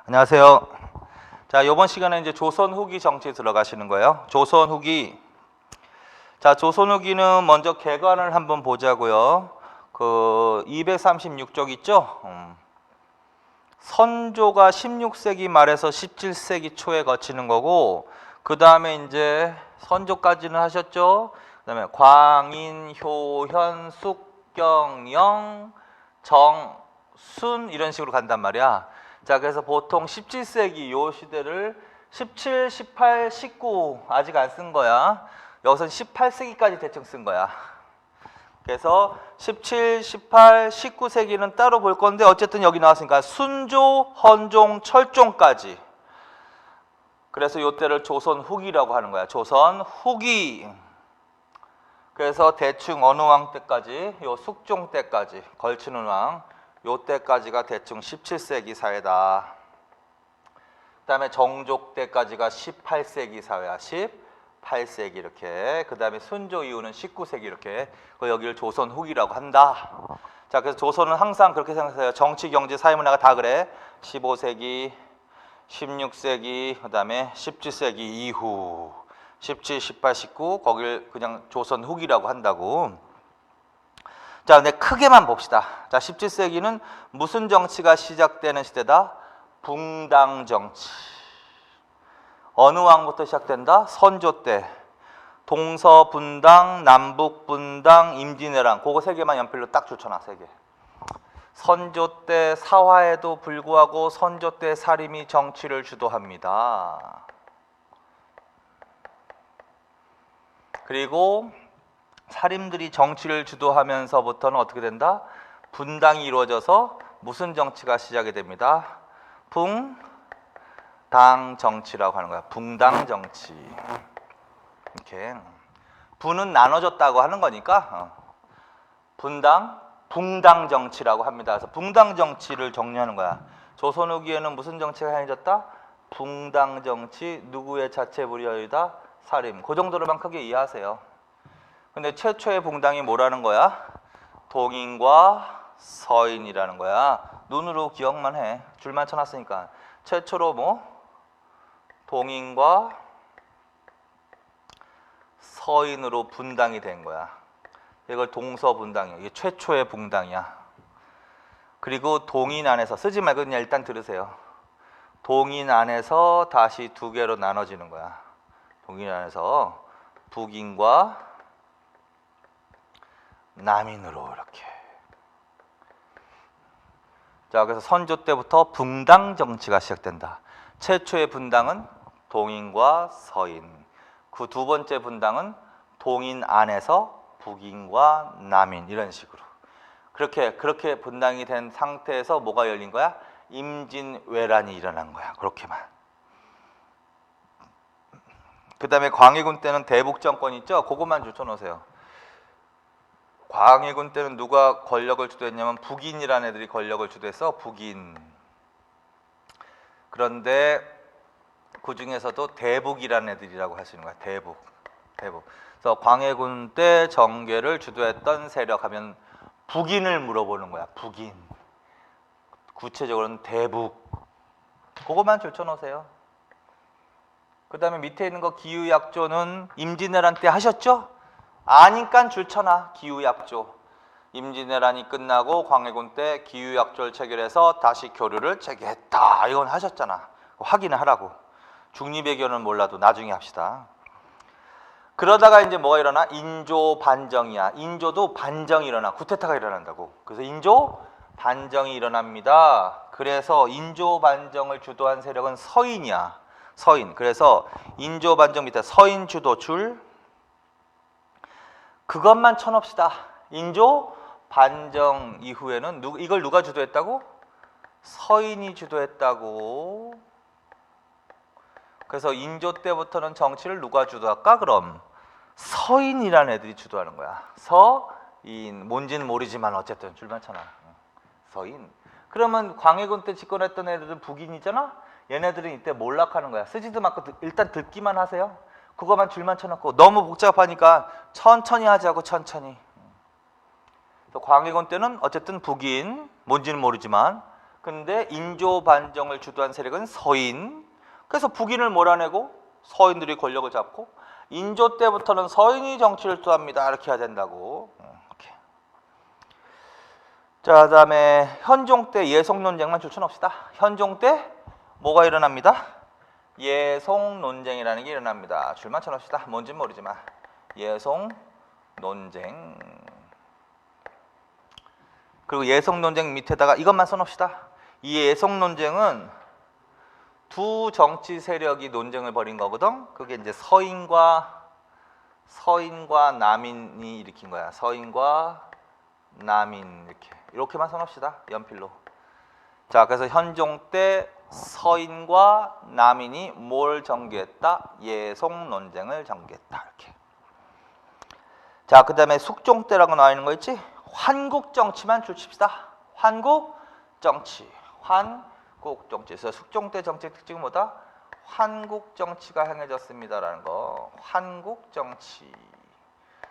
안녕하세요. 자, 이번 시간에 이제 조선 후기 정치 들어가시는 거예요. 조선 후기. 자, 조선 후기는 먼저 개관을 한번 보자고요. 그 236쪽 있죠? 선조가 16세기 말에서 17세기 초에 거치는 거고, 그 다음에 이제 선조까지는 하셨죠. 그 다음에 광인, 효현, 숙경영, 정순 이런 식으로 간단 말이야. 자, 그래서 보통 17세기 요 시대를 17, 18, 19 아직 안 쓴 거야. 여기서는 18세기까지 대충 쓴 거야. 그래서 17, 18, 19세기는 따로 볼 건데 어쨌든 여기 나왔으니까 순조, 헌종, 철종까지. 그래서 요때를 조선 후기라고 하는 거야. 조선 후기. 그래서 대충 어느 왕 때까지, 요 숙종 때까지, 걸치는 왕, 요 때까지가 대충 17세기 사회다. 그 다음에 정족 때까지가 18세기 사회야. 18세기 이렇게. 그 다음에 순조 이후는 19세기 이렇게. 여기를 조선 후기라고 한다. 자, 그래서 조선은 항상 그렇게 생각해요. 정치, 경제, 사회문화가 다 그래. 15세기, 16세기, 그 다음에 17세기 이후. 17, 18, 19 거길 그냥 조선 후기라고 한다고. 자, 근데 크게만 봅시다. 자, 17세기는 무슨 정치가 시작되는 시대다? 붕당 정치. 어느 왕부터 시작된다? 선조 때. 동서분당, 남북분당, 임진왜란. 그거 세 개만 연필로 딱 줄쳐놔, 세 개. 선조 때 사화에도 불구하고 선조 때 사림이 정치를 주도합니다. 그리고 사림들이 정치를 주도하면서부터는 어떻게 된다? 분당이 이루어져서 무슨 정치가 시작이 됩니다? 붕당 정치라고 하는 거야. 붕당 정치. 이렇게 분은 나눠졌다고 하는 거니까 분당, 붕당 정치라고 합니다. 그래서 붕당 정치를 정리하는 거야. 조선 후기에는 무슨 정치가 행해졌다? 붕당 정치. 누구의 자체불이여이다? 사림. 그 정도로만 크게 이해하세요. 근데 최초의 붕당이 뭐라는 거야? 동인과 서인이라는 거야. 눈으로 기억만 해. 줄만 쳐놨으니까. 최초로 뭐? 동인과 서인으로 분당이 된 거야. 이걸 동서분당이야. 이게 최초의 붕당이야. 그리고 동인 안에서 쓰지 말고 그냥 일단 들으세요. 동인 안에서 다시 두 개로 나눠지는 거야. 동인 안에서 북인과 남인으로 이렇게. 자, 그래서 선조 때부터 붕당 정치가 시작된다. 최초의 분당은 동인과 서인. 그 두 번째 분당은 동인 안에서 북인과 남인 이런 식으로. 그렇게 분당이 된 상태에서 뭐가 열린 거야? 임진왜란이 일어난 거야. 그렇게만. 그 다음에 광해군 때는 대북 정권 있죠? 그것만 줄쳐놓으세요. 광해군 때는 누가 권력을 주도했냐면 북인이라는 애들이 권력을 주도했어. 북인. 그런데 그 중에서도 대북이라는 애들이라고 할 수 있는 거야. 대북. 그래서 광해군 때 정계를 주도했던 세력 하면 북인을 물어보는 거야. 북인. 구체적으로는 대북. 그것만 줄쳐놓으세요. 그 다음에 밑에 있는 거 기후약조는 임진왜란 때 하셨죠? 아니까 줄쳐놔. 기후약조. 임진왜란이 끝나고 광해군 때 기후약조를 체결해서 다시 교류를 재개했다. 이건 하셨잖아. 확인을 하라고. 중립외교는 몰라도 나중에 합시다. 그러다가 이제 뭐가 일어나? 인조 반정이야. 인조도 반정이 일어나. 쿠데타가 일어난다고. 그래서 인조 반정이 일어납니다. 그래서 인조 반정을 주도한 세력은 서인이야. 서인. 그래서 인조 반정 밑에 서인 주도 줄. 그것만 쳐놓읍시다. 인조 반정 이후에는 이걸 누가 주도했다고? 서인이 주도했다고. 그래서 인조 때부터는 정치를 누가 주도할까? 그럼 서인이라는 애들이 주도하는 거야. 서인. 뭔지는 모르지만 어쨌든 줄만 쳐놔. 서인. 그러면 광해군 때 집권했던 애들은 북인이잖아? 얘네들은 이때 몰락하는 거야. 쓰지도 않고 일단 듣기만 하세요. 그거만 줄만 쳐놓고 너무 복잡하니까 천천히 하자고. 천천히. 광해군 때는 어쨌든 북인. 뭔지는 모르지만 근데 인조 반정을 주도한 세력은 서인. 그래서 북인을 몰아내고 서인들이 권력을 잡고 인조 때부터는 서인이 정치를 주도합니다. 이렇게 해야 된다고. 이렇게. 자, 그다음에 현종 때 예송 논쟁만 줄쳐놓읍시다. 현종 때 뭐가 일어납니다? 예송 논쟁이라는 게 일어납니다. 줄만 쳐놓읍시다. 뭔진 모르지만 예송 논쟁. 그리고 예송 논쟁 밑에다가 이것만 써놓읍시다. 이 예송 논쟁은 두 정치 세력이 논쟁을 벌인 거거든. 그게 이제 서인과 남인이 일으킨 거야. 서인과 남인 이렇게만 써놓읍시다. 연필로. 자, 그래서 현종 때 서인과 남인이 뭘 전개했다? 예송 논쟁을 전개했다. 이렇게. 자, 그다음에 숙종 때라고 나와 있는 거 있지? 환국 정치만 줄칩시다. 환국 정치. 환국 정치. 그래서 숙종 때 정책 특징은 뭐다? 환국 정치가 행해졌습니다라는 거. 환국 정치.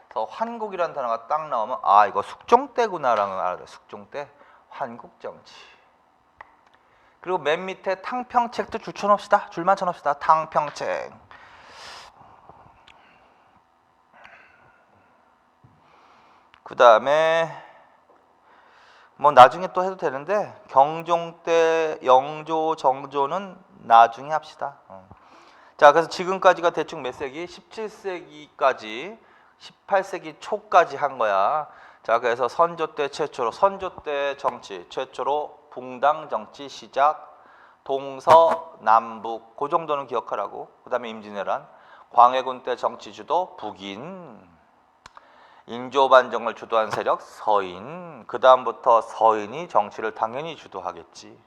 그래서 환국이라는 단어가 딱 나오면 아, 이거 숙종 때구나라는 걸 알아요. 숙종 때 환국 정치. 그리고 맨 밑에 탕평책도 줄 쳐놓읍시다. 줄만 쳐놓읍시다. 탕평책. 그 다음에 뭐 나중에 또 해도 되는데 경종 때 영조, 정조는 나중에 합시다. 자, 그래서 지금까지가 대충 몇 세기? 17세기까지 18세기 초까지 한 거야. 자, 그래서 선조 때 최초로 선조 때 정치 최초로 붕당 정치 시작. 동서남북 그 정도는 기억하라고. 그 다음에 임진왜란 광해군 때 정치 주도 북인. 인조 반정을 주도한 세력 서인. 그 다음부터 서인이 정치를 당연히 주도하겠지.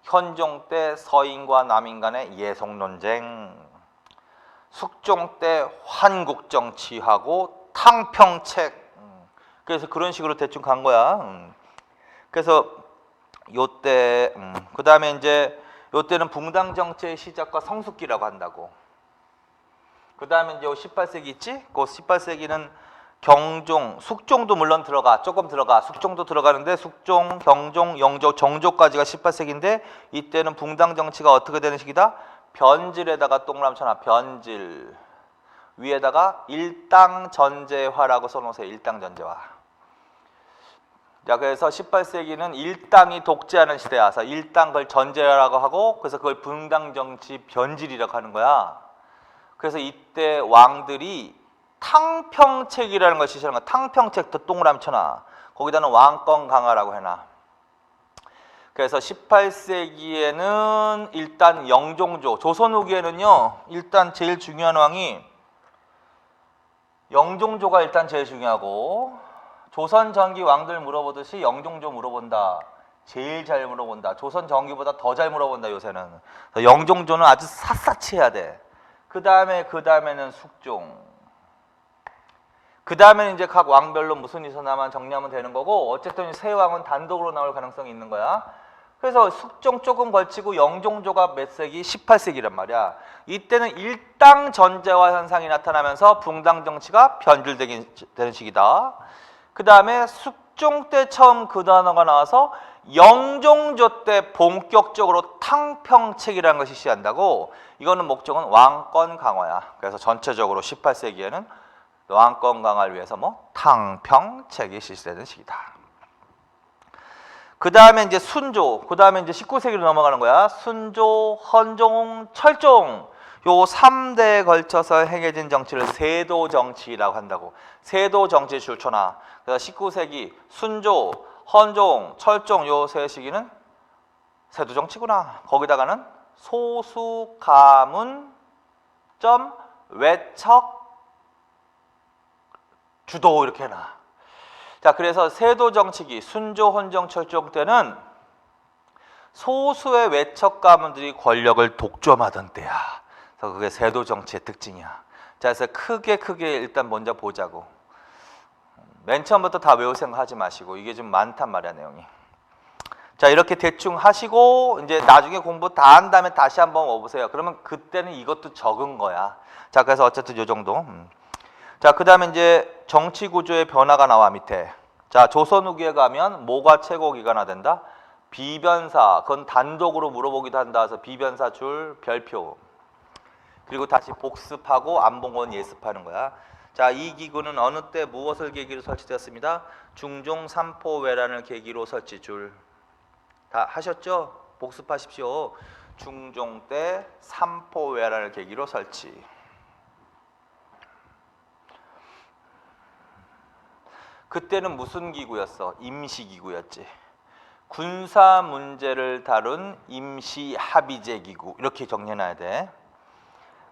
현종 때 서인과 남인 간의 예송 논쟁. 숙종 때 환국 정치하고 탕평책. 그래서 그런 식으로 대충 간 거야. 그래서 요때 그 다음에 이제 요때는 붕당 정치의 시작과 성숙기라고 한다고. 그 다음에 이제 18세기 있지? 그 18세기는 경종, 숙종도 물론 들어가. 조금 들어가. 숙종도 들어가는데 숙종, 경종, 영조, 정조까지가 18세기인데 이때는 붕당 정치가 어떻게 되는 시기다? 변질에다가 동그라미 쳐놔. 변질. 위에다가 일당 전제화라고 써놓으세요. 일당 전제화. 자, 그래서 18세기는 일당이 독재하는 시대야. 그래서 일당 그걸 전제라고 하고 그래서 그걸 붕당 정치 변질이라고 하는 거야. 그래서 이때 왕들이 탕평책이라는 걸 실시하는 거야. 탕평책도 동그라미 쳐놔. 거기다는 왕권 강화라고 해놔. 그래서 18세기에는 일단 영종조, 조선 후기에는요. 일단 제일 중요한 왕이 영종조가 일단 제일 중요하고 조선 전기 왕들 물어보듯이 영종조 물어본다. 제일 잘 물어본다. 조선 전기보다 더 잘 물어본다 요새는. 영종조는 아주 샅샅이 해야 돼. 그 다음에는 숙종. 그 다음에는 이제 각 왕별로 무슨 이서나만 정리하면 되는 거고 어쨌든 새 왕은 단독으로 나올 가능성이 있는 거야. 그래서 숙종 조금 걸치고 영종조가 몇 세기? 18세기란 말이야. 이때는 일당 전제화 현상이 나타나면서 붕당 정치가 변질되는 시기다. 그 다음에 숙종 때 처음 그 단어가 나와서 영종조 때 본격적으로 탕평책이라는 것이 시한다고. 이거는 목적은 왕권 강화야. 그래서 전체적으로 18세기에는 왕권 강화를 위해서 뭐 탕평책이 실시되는 시기다. 그 다음에 이제 순조, 그 다음에 이제 19세기로 넘어가는 거야. 순조, 헌종, 철종. 요 3대에 걸쳐서 행해진 정치를 세도 정치라고 한다고. 세도 정치 줄쳐놔. 그래서 19세기 순조, 헌종, 철종 요 세 시기는 세도 정치구나. 거기다가는 소수 가문 점 외척 주도 이렇게 해놔. 자, 그래서 세도 정치기 순조, 헌종, 철종 때는 소수의 외척 가문들이 권력을 독점하던 때야. 그래서 그게 세도 정치의 특징이야. 자, 그래서 크게 일단 먼저 보자고. 맨 처음부터 다 외울 생각 하지 마시고 이게 좀 많단 말이야 내용이. 자, 이렇게 대충 하시고 이제 나중에 공부 다 한 다음에 다시 한번 와보세요. 그러면 그때는 이것도 적은 거야. 자, 그래서 어쨌든 요 정도. 자, 그 다음에 이제 정치 구조의 변화가 나와 밑에. 자, 조선 후기에 가면 뭐가 최고 기간화 된다? 비변사, 그건 단독으로 물어보기도 한다 해서 비변사 줄 별표. 그리고 다시 복습하고 안 본 건 예습하는 거야. 자, 이 기구는 어느 때 무엇을 계기로 설치되었습니다. 중종 삼포 외란을 계기로 설치 줄. 다 하셨죠? 복습하십시오. 중종 때 삼포 외란을 계기로 설치. 그때는 무슨 기구였어? 임시기구였지. 군사 문제를 다룬 임시합의제 기구, 이렇게 정리해놔야 돼.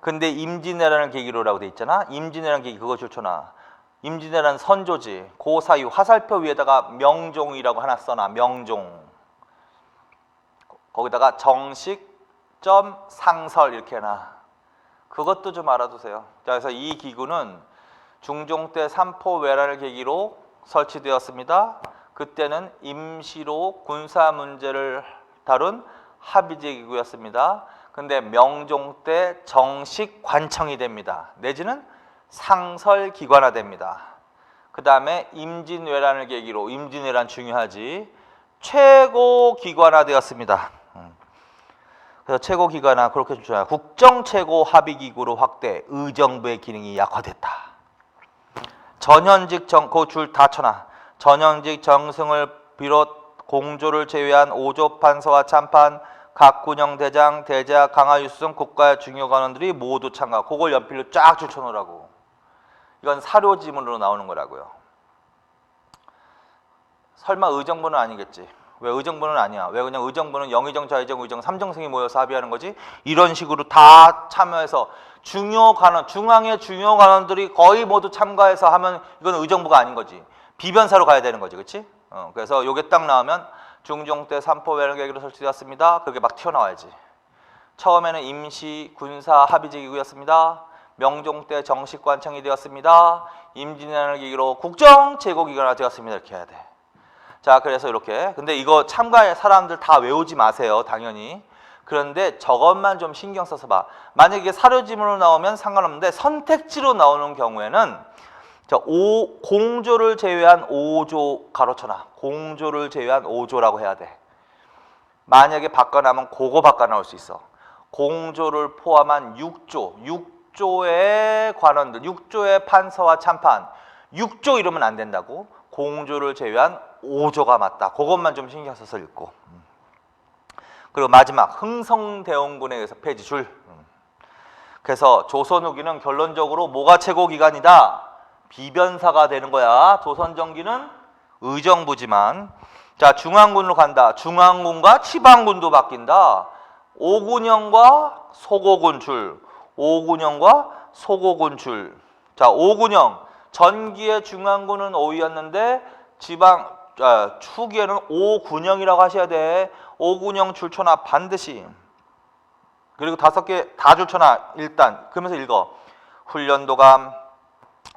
근데 임진왜란을 계기로라고 돼 있잖아. 임진왜란 계기 그거 좋잖아. 임진왜란 선조지. 그 사유 화살표 위에다가 명종이라고 하나 써놔. 명종. 거기다가 정식.점 상설 이렇게 해놔. 그것도 좀 알아두세요. 자, 그래서 이 기구는 중종 때 삼포 외란을 계기로 설치되었습니다. 그때는 임시로 군사 문제를 다룬 합의제 기구였습니다. 근데 명종 때 정식 관청이 됩니다. 내지는 상설 기관화됩니다. 그 다음에 임진왜란을 계기로, 임진왜란 중요하지, 최고 기관화되었습니다. 그래서 최고 기관화 그렇게 주잖아요. 국정 최고 합의 기구로 확대, 의정부의 기능이 약화됐다. 전현직 그 줄 다 쳐놔. 전현직 정승을 비롯 공조를 제외한 오조 판서와 참판, 각군영 대장, 대자, 강하유승 국가의 중요 관원들이 모두 참가. 그걸 연필로 쫙 줄쳐놓으라고. 이건 사료 지문으로 나오는 거라고요. 설마 의정부는 아니겠지. 왜 의정부는 아니야? 왜 그냥 의정부는 영의정, 좌의정, 의정, 삼정승이 모여서 합의하는 거지? 이런 식으로 다 참여해서 중요 관원, 중앙의 중요 관원들이 거의 모두 참가해서 하면 이건 의정부가 아닌 거지. 비변사로 가야 되는 거지, 그렇지? 그래서 요게 딱 나오면 중종 때 삼포 외란 계기로 설치되었습니다. 그게 막 튀어나와야지. 처음에는 임시 군사 합의제 기구였습니다. 명종 때 정식 관청이 되었습니다. 임진왜란을 계기로 국정 최고 기관화 되었습니다. 이렇게 해야 돼. 자, 그래서 이렇게. 근데 이거 참가할 사람들 다 외우지 마세요, 당연히. 그런데 저것만 좀 신경 써서 봐. 만약에 사료지문으로 나오면 상관없는데 선택지로 나오는 경우에는 자, 공조를 제외한 5조 가로쳐놔. 공조를 제외한 5조라고 해야 돼. 만약에 바꿔나면 그거 바꿔 나올 수 있어. 공조를 포함한 6조, 6조의 관원들, 6조의 판서와 참판, 6조 이러면 안 된다고. 공조를 제외한 5조가 맞다. 그것만 좀 신경 써서 읽고. 그리고 마지막 흥성대원군에 의해서 폐지 줄. 그래서 조선 후기는 결론적으로 뭐가 최고 기관이다? 비변사가 되는 거야. 조선 전기는 의정부지만. 자, 중앙군으로 간다. 중앙군과 지방군도 바뀐다. 오군영과 소고군 줄. 오군영과 소고군 줄. 자, 오군영. 전기의 중앙군은 5위였는데 후기에는 오군영이라고 하셔야 돼. 오군영 줄쳐놔 반드시. 그리고 5개 다 줄쳐놔 일단. 그러면서 읽어. 훈련도감,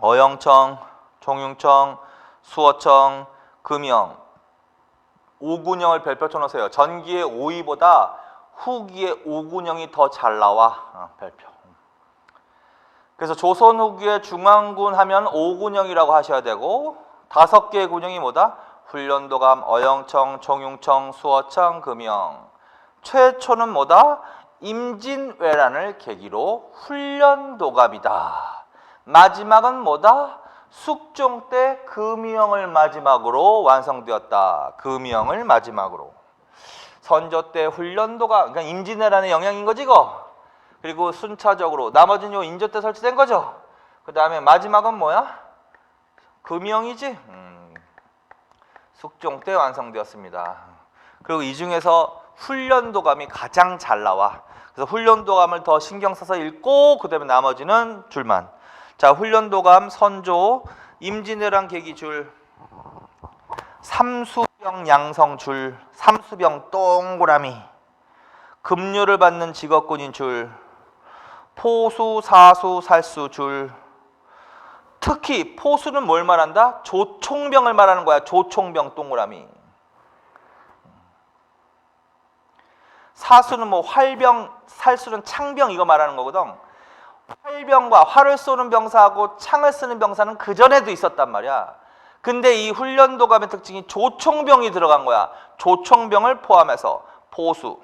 어영청, 총융청, 수어청, 금영. 오군영을 별표 쳐놓으세요. 전기의 5위보다 후기의 오군영이 더 잘 나와. 별표. 그래서 조선 후기의 중앙군 하면 오군영이라고 하셔야 되고 5개의 군영이 뭐다? 훈련도감, 어영청, 총융청, 수어청, 금영. 최초는 뭐다? 임진왜란을 계기로 훈련도감이다. 마지막은 뭐다? 숙종 때 금영을 마지막으로 완성되었다. 금영을 마지막으로. 선조 때 훈련도가 그러니까 임진왜란의 영향인 거지 이거. 그리고 순차적으로 나머지는 요 인조 때 설치된 거죠. 그 다음에 마지막은 뭐야? 금영이지. 숙종 때 완성되었습니다. 그리고 이 중에서 훈련도감이 가장 잘 나와. 그래서 훈련도감을 더 신경 써서 읽고 그 다음에 나머지는 줄만. 자, 훈련도감, 선조, 임진왜란 계기 줄, 삼수병 양성 줄, 삼수병 동그라미, 급료를 받는 직업군인 줄, 포수, 사수, 살수 줄. 특히 포수는 뭘 말한다? 조총병을 말하는 거야. 조총병 동그라미. 사수는 뭐 활병, 살수는 창병 이거 말하는 거거든. 활병과 활을 쏘는 병사하고 창을 쓰는 병사는 그 전에도 있었단 말이야. 근데 이 훈련도감의 특징이 조총병이 들어간 거야. 조총병을 포함해서 포수,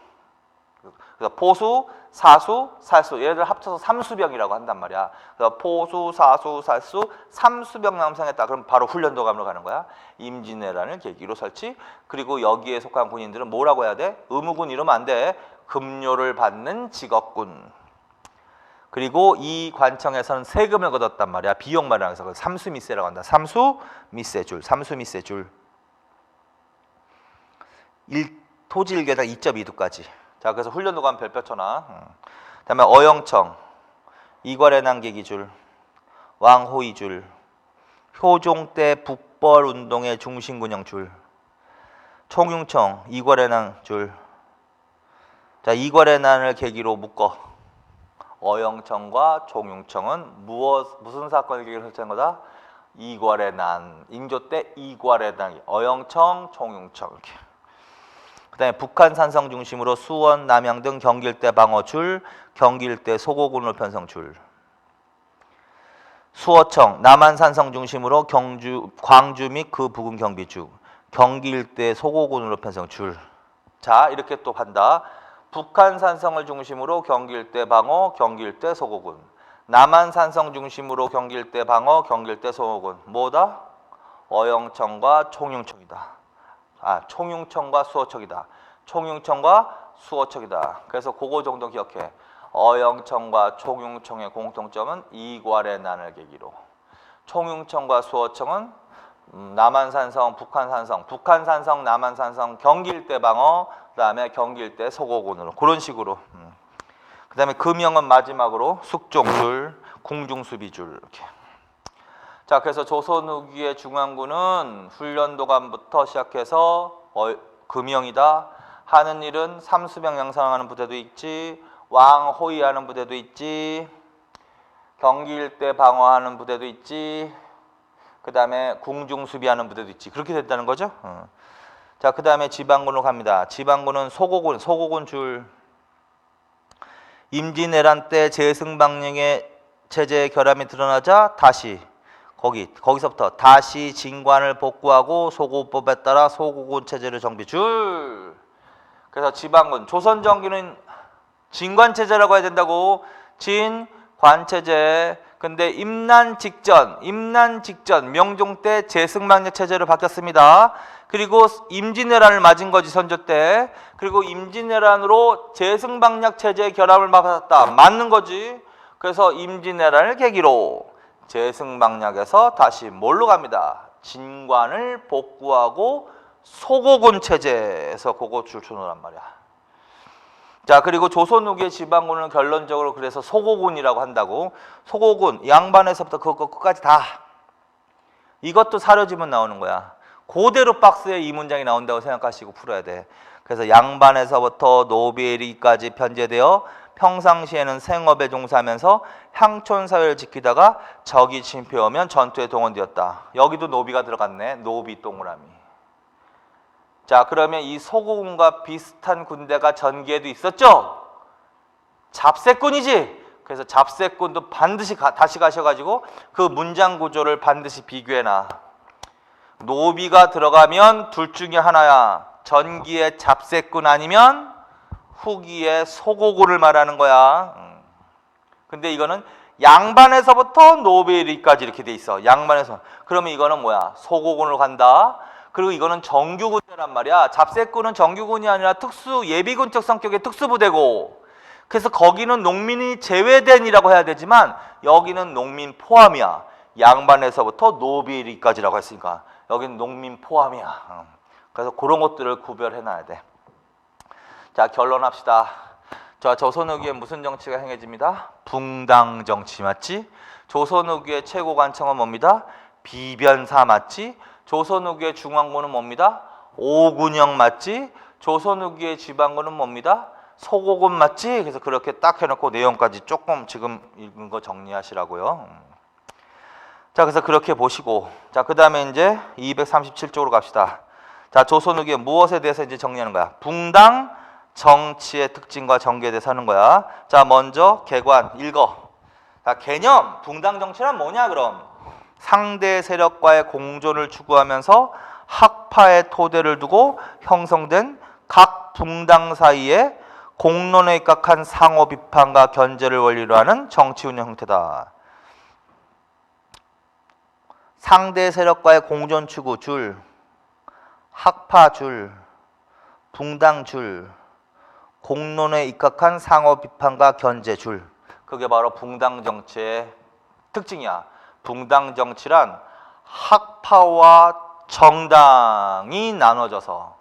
그래서 포수, 사수, 살수, 얘들 합쳐서 삼수병이라고 한단 말이야. 그래서 포수, 사수, 살수, 삼수병 남성했다. 그럼 바로 훈련도감으로 가는 거야. 임진왜란을 계기로 설치. 그리고 여기에 속한 군인들은 뭐라고 해야 돼? 의무군 이러면 안 돼. 급료를 받는 직업군. 그리고 이 관청에서는 세금을 걷었단 말이야. 비용 마련해서 삼수미세라고 한다. 삼수미세줄, 삼수미세줄. 토지 1개당 2.2두까지. 자, 그래서 훈련도감 별표천하. 그다음에 어영청, 이괄의 난계기줄, 왕호이줄, 효종 때 북벌 운동의 중심군영줄, 총융청, 이괄의 난줄. 자, 이괄의 난을 계기로 묶어. 어영청과 총융청은 무슨 사건을 계기로 설정한 거다? 이괄의 난. 인조 때 이괄의 난. 어영청, 총융청 이렇게. 그다음에 북한 산성 중심으로 수원, 남양 등 경기 일대 방어줄, 경기 일대 소고군을 편성줄. 수어청, 남한 산성 중심으로 광주 및 그 부근 경비주, 경기 일대 소고군으로 편성줄. 자, 이렇게 또 한다. 북한 산성을 중심으로 경기 일대 방어, 경기 일대 소고군. 남한 산성 중심으로 경기 일대 방어, 경기 일대 소고군. 뭐다? 어영청과 총융청이다. 총융청과 수어청이다. 총융청과 수어청이다. 그래서 그거 정도 기억해. 어영청과 총융청의 공통점은 이괄의 난을 계기로. 총융청과 수어청은 남한산성, 북한산성, 북한산성, 남한산성, 경기 일대 방어, 그 다음에 경기 일대 소고군으로 그런 식으로. 그 다음에 금영은 마지막으로 숙종줄, 궁중수비줄 이렇게. 자, 그래서 조선 후기의 중앙군은 훈련도감부터 시작해서 금영이다. 하는 일은 삼수병 양성하는 부대도 있지, 왕호위하는 부대도 있지, 경기 일대 방어하는 부대도 있지, 그 다음에 궁중수비하는 부대도 있지. 그렇게 됐다는 거죠. 자, 그 다음에 지방군으로 갑니다. 지방군은 소고군 줄. 임진왜란 때 재승방령의 체제의 결함이 드러나자 다시 거기서부터 다시 진관을 복구하고 소고법에 따라 소고군 체제를 정비 줄. 그래서 지방군, 조선 정기는 진관 체제라고 해야 된다고. 진관 체제. 근데 임난 직전 명종 때 재승방령 체제로 바뀌었습니다. 그리고 임진왜란을 맞은 거지, 선조 때. 그리고 임진왜란으로 재승방역 체제의 결함을 받았다. 맞는 거지. 그래서 임진왜란을 계기로 재승방역에서 다시 뭘로 갑니다? 진관을 복구하고 소고군 체제에서 그거 줄쳐놓으란 말이야. 자, 그리고 조선 후기의 지방군은 결론적으로 그래서 소고군이라고 한다고. 소고군, 양반에서부터 그거 끝까지 다. 이것도 사려지면 나오는 거야. 그대로 박스에 이 문장이 나온다고 생각하시고 풀어야 돼. 그래서 양반에서부터 노비에리까지 편제되어 평상시에는 생업에 종사하면서 향촌사회를 지키다가 적이 침투해오면 전투에 동원되었다. 여기도 노비가 들어갔네. 노비 동그라미. 자, 그러면 이 소고군과 비슷한 군대가 전기에도 있었죠? 잡새꾼이지. 그래서 잡새꾼도 반드시 다시 가셔가지고 그 문장 구조를 반드시 비교해놔. 노비가 들어가면 둘 중에 하나야. 전기의 잡새꾼 아니면 후기의 소고군을 말하는 거야. 근데 이거는 양반에서부터 노비에리까지 이렇게 돼 있어. 양반에서. 그러면 이거는 뭐야? 소고군으로 간다. 그리고 이거는 정규군대란 말이야. 잡새꾼은 정규군이 아니라 특수 예비군적 성격의 특수부대고, 그래서 거기는 농민이 제외된이라고 해야 되지만 여기는 농민 포함이야. 양반에서부터 노비에리까지라고 했으니까 여기는 농민 포함이야. 그래서 그런 것들을 구별해놔야 돼. 자, 결론합시다. 자, 조선 후기에 무슨 정치가 행해집니다? 붕당 정치 맞지? 조선 후기의 최고 관청은 뭡니다? 비변사 맞지? 조선 후기의 중앙군은 뭡니다? 오군영 맞지? 조선 후기의 지방군은 뭡니다? 소고군 맞지? 그래서 그렇게 딱 해놓고 내용까지 조금 지금 읽은 거 정리하시라고요. 자, 그래서 그렇게 보시고, 자, 그 다음에 이제 237쪽으로 갑시다. 자, 조선 후기의 무엇에 대해서 이제 정리하는 거야? 붕당 정치의 특징과 전개에 대해서 하는 거야. 자, 먼저 개관 읽어. 자, 개념 붕당 정치란 뭐냐 그럼? 상대 세력과의 공존을 추구하면서 학파의 토대를 두고 형성된 각 붕당 사이에 공론에 입각한 상호 비판과 견제를 원리로 하는 정치 운영 형태다. 상대 세력과의 공존 추구 줄, 학파 줄, 붕당 줄, 공론에 입각한 상호 비판과 견제 줄. 그게 바로 붕당 정치의 특징이야. 붕당 정치란 학파와 정당이 나눠져서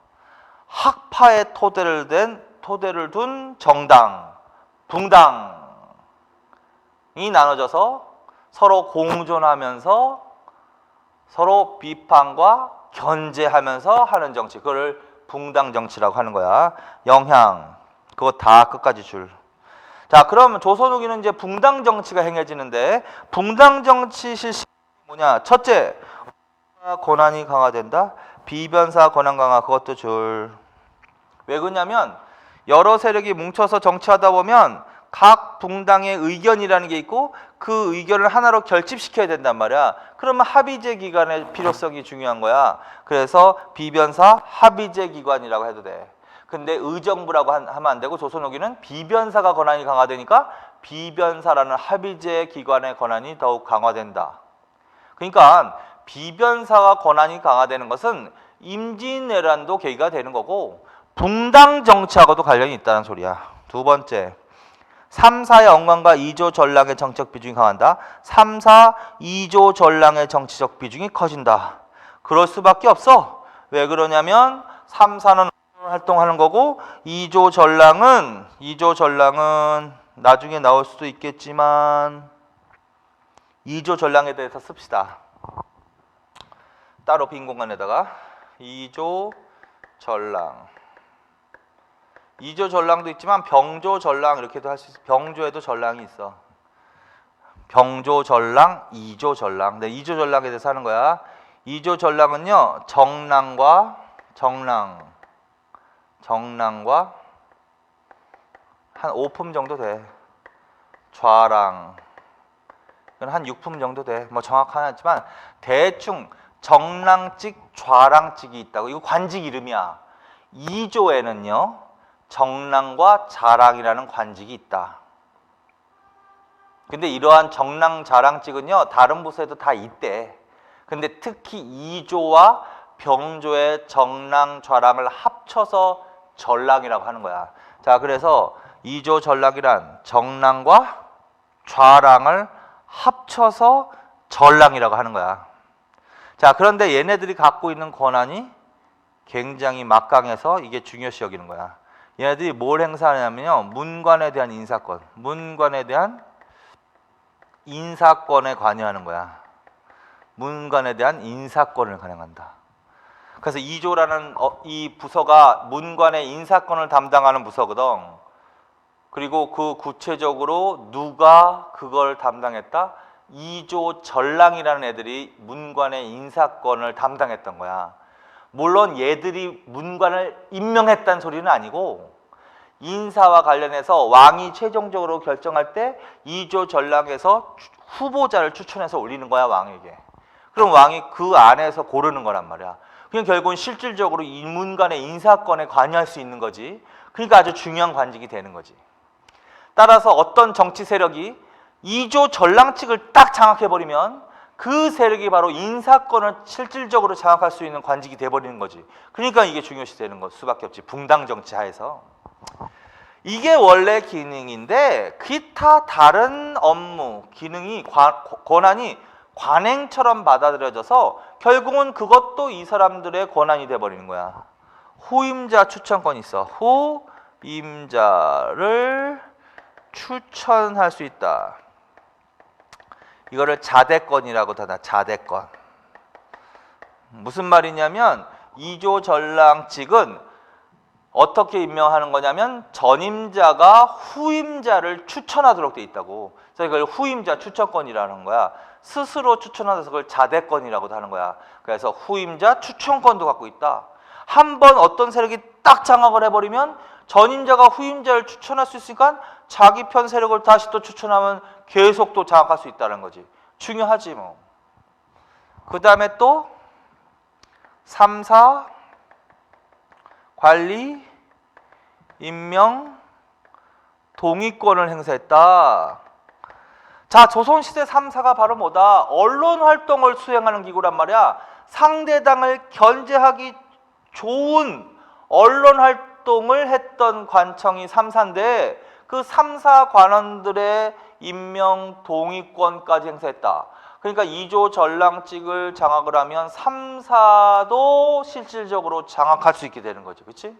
학파의 토대를 둔 정당, 붕당이 나눠져서 서로 공존하면서 서로 비판과 견제하면서 하는 정치. 그걸 붕당 정치라고 하는 거야. 영향, 그거 다 끝까지 줄. 자, 그럼 조선 후기는 이제 붕당 정치가 행해지는데, 붕당 정치 실시 뭐냐? 첫째, 권한이 강화된다. 비변사 권한 강화, 그것도 줄. 왜 그러냐면 여러 세력이 뭉쳐서 정치하다 보면 각 붕당의 의견이라는 게 있고 그 의견을 하나로 결집시켜야 된단 말이야. 그러면 합의제 기관의 필요성이 중요한 거야. 그래서 비변사 합의제 기관이라고 해도 돼. 근데 의정부라고 하면 안 되고 조선 후기는 비변사가 권한이 강화되니까 비변사라는 합의제 기관의 권한이 더욱 강화된다. 그러니까 비변사가 권한이 강화되는 것은 임진왜란도 계기가 되는 거고 붕당 정치하고도 관련이 있다는 소리야. 두 번째, 3, 4의 언관과 2조 전랑의 정치적 비중이 강한다. 3, 4, 2조 전랑의 정치적 비중이 커진다. 그럴 수밖에 없어. 왜 그러냐면 3, 4는 활동하는 거고 2조 전랑은 나중에 나올 수도 있겠지만 2조 전랑에 대해서 씁시다. 따로 빈 공간에다가 2조 전랑. 2조 전랑도 있지만 병조 전랑 이렇게도 할 수 있어. 병조에도 전랑이 있어. 병조 전랑, 2조 전랑. 네, 2조 전랑에 대해서 하는 거야. 2조 전랑은요, 정랑과 한 5품 정도 돼. 좌랑 한 6품 정도 돼. 뭐 정확하진 않지만 대충 정랑직, 좌랑직이 있다고. 이거 관직 이름이야. 2조에는요 정랑과 자랑이라는 관직이 있다. 근데 이러한 정랑, 자랑직은요 다른 부서에도 다 있대. 근데 특히 2조와 병조의 정랑, 좌랑을 합쳐서 전랑이라고 하는 거야. 자, 그래서 2조 전랑이란 정랑과 좌랑을 합쳐서 전랑이라고 하는 거야. 자, 그런데 얘네들이 갖고 있는 권한이 굉장히 막강해서 이게 중요시 여기는 거야. 얘네들이 뭘 행사하냐면요, 문관에 대한 인사권, 문관에 대한 인사권에 관여하는 거야. 문관에 대한 인사권을 관여한다. 그래서 2조라는 이 부서가 문관의 인사권을 담당하는 부서거든. 그리고 그 구체적으로 누가 그걸 담당했다? 2조 전랑이라는 애들이 문관의 인사권을 담당했던 거야. 물론 얘들이 문관을 임명했다는 소리는 아니고 인사와 관련해서 왕이 최종적으로 결정할 때 2조 전랑에서 후보자를 추천해서 올리는 거야, 왕에게. 그럼 왕이 그 안에서 고르는 거란 말이야. 그냥 결국은 실질적으로 이 문관의 인사권에 관여할 수 있는 거지. 그러니까 아주 중요한 관직이 되는 거지. 따라서 어떤 정치 세력이 2조 전랑측을 딱 장악해버리면 그 세력이 바로 인사권을 실질적으로 장악할 수 있는 관직이 돼버리는 거지. 그러니까 이게 중요시 되는 것 수밖에 없지. 붕당 정치 하에서. 이게 원래 기능인데 기타 다른 업무, 기능이, 권한이 관행처럼 받아들여져서 결국은 그것도 이 사람들의 권한이 돼버리는 거야. 후임자 추천권이 있어. 후임자를 추천할 수 있다. 이거를 자대권이라고 하다. 자대권. 무슨 말이냐면 2조 전랑직은 어떻게 임명하는 거냐면 전임자가 후임자를 추천하도록 돼 있다고. 그래서 이걸 후임자 추천권이라는 거야. 스스로 추천하면서 그걸 자대권이라고도 하는 거야. 그래서 후임자 추천권도 갖고 있다. 한번 어떤 세력이 딱 장악을 해버리면 전임자가 후임자를 추천할 수 있으니까 자기 편 세력을 다시 또 추천하면 계속 또 장악할 수 있다는 거지. 중요하지 뭐. 그 다음에 또 3, 4 관리, 임명, 동의권을 행사했다. 자, 조선시대 3, 4가 바로 뭐다? 언론 활동을 수행하는 기구란 말이야. 상대당을 견제하기 좋은 언론 활동을 했던 관청이 3, 4인데 그 3, 4 관원들의 임명 동의권까지 행사했다. 그러니까 2조 전랑직을 장악을 하면 3, 4도 실질적으로 장악할 수 있게 되는 거죠. 그렇지?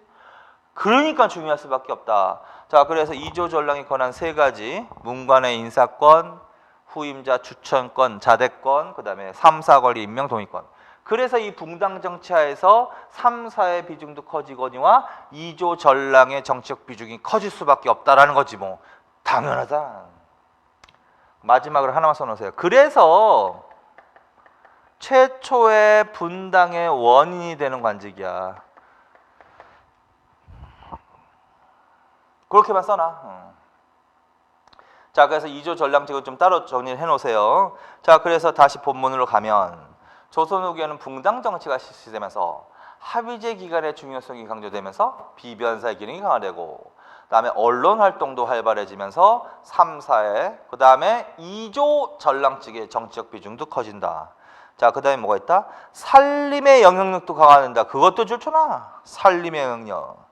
그러니까 중요할 수밖에 없다. 자, 그래서 2조 전랑이 권한 세 가지, 문관의 인사권, 후임자 추천권, 자대권, 그 다음에 3, 4 관리 임명 동의권. 그래서 이 붕당 정치하에서 3, 4의 비중도 커지거니와 2조 전랑의 정치적 비중이 커질 수밖에 없다라는 거지 뭐. 당연하다. 마지막으로 하나만 써놓으세요. 그래서 최초의 분당의 원인이 되는 관직이야. 그렇게만 써놔. 자, 그래서 2조 전랑직을 좀 따로 정리를 해놓으세요. 자, 그래서 다시 본문으로 가면 조선 후기에는 붕당 정치가 실시되면서 합의제 기관의 중요성이 강조되면서 비변사의 기능이 강화되고 그다음에 언론 활동도 활발해지면서 3, 4회 그다음에 2조 전랑직의 정치적 비중도 커진다. 자, 그다음에 뭐가 있다? 살림의 영향력도 강화된다. 그것도 좋잖아. 살림의 영향력.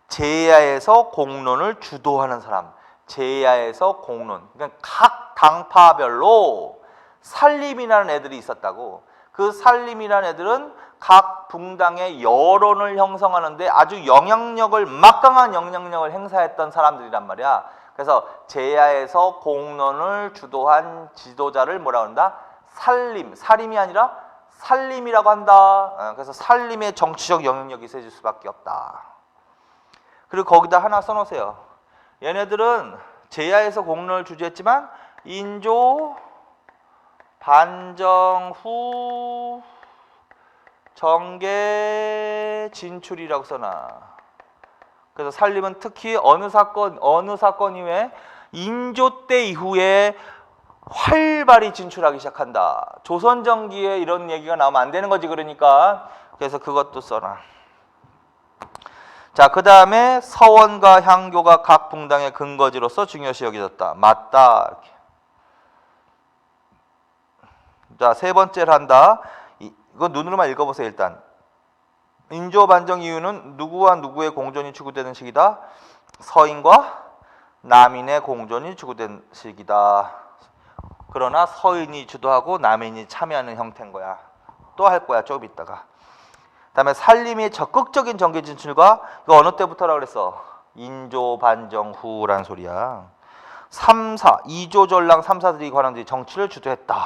제야에서 공론을 주도하는 사람. 제야에서 공론. 그러니까 각 당파별로 살림이라는 애들이 있었다고. 그 살림이라는 애들은 각 붕당의 여론을 형성하는데 아주 막강한 영향력을 행사했던 사람들이란 말이야. 그래서 제야에서 공론을 주도한 지도자를 뭐라고 한다? 살림이 아니라 살림이라고 한다. 그래서 살림의 정치적 영향력이 세질 수밖에 없다. 그리고 거기다 하나 써놓으세요. 얘네들은 제야에서 공론을 주도했지만 인조 반정 후 정계 진출이라고 써놔. 그래서 살림은 특히 어느 사건 이후에 인조 때 이후에 활발히 진출하기 시작한다. 조선 전기에 이런 얘기가 나오면 안 되는 거지. 그러니까 그래서 그것도 써놔. 자, 그 다음에 서원과 향교가 각 붕당의 근거지로서 중요시 여겨졌다. 맞다. 이렇게. 자, 세 번째를 한다. 이거 눈으로만 읽어보세요. 일단 인조 반정 이유는 누구와 누구의 공존이 추구되는 시기다. 서인과 남인의 공존이 추구된 시기다. 그러나 서인이 주도하고 남인이 참여하는 형태인 거야. 또 할 거야 조금 있다가. 그다음에 살림의 적극적인 정계 진출과 이거 어느 때부터라고 그랬어? 인조 반정 후라는 소리야. 3, 4, 2조 전랑 3, 4들이 관원들이 정치를 주도했다.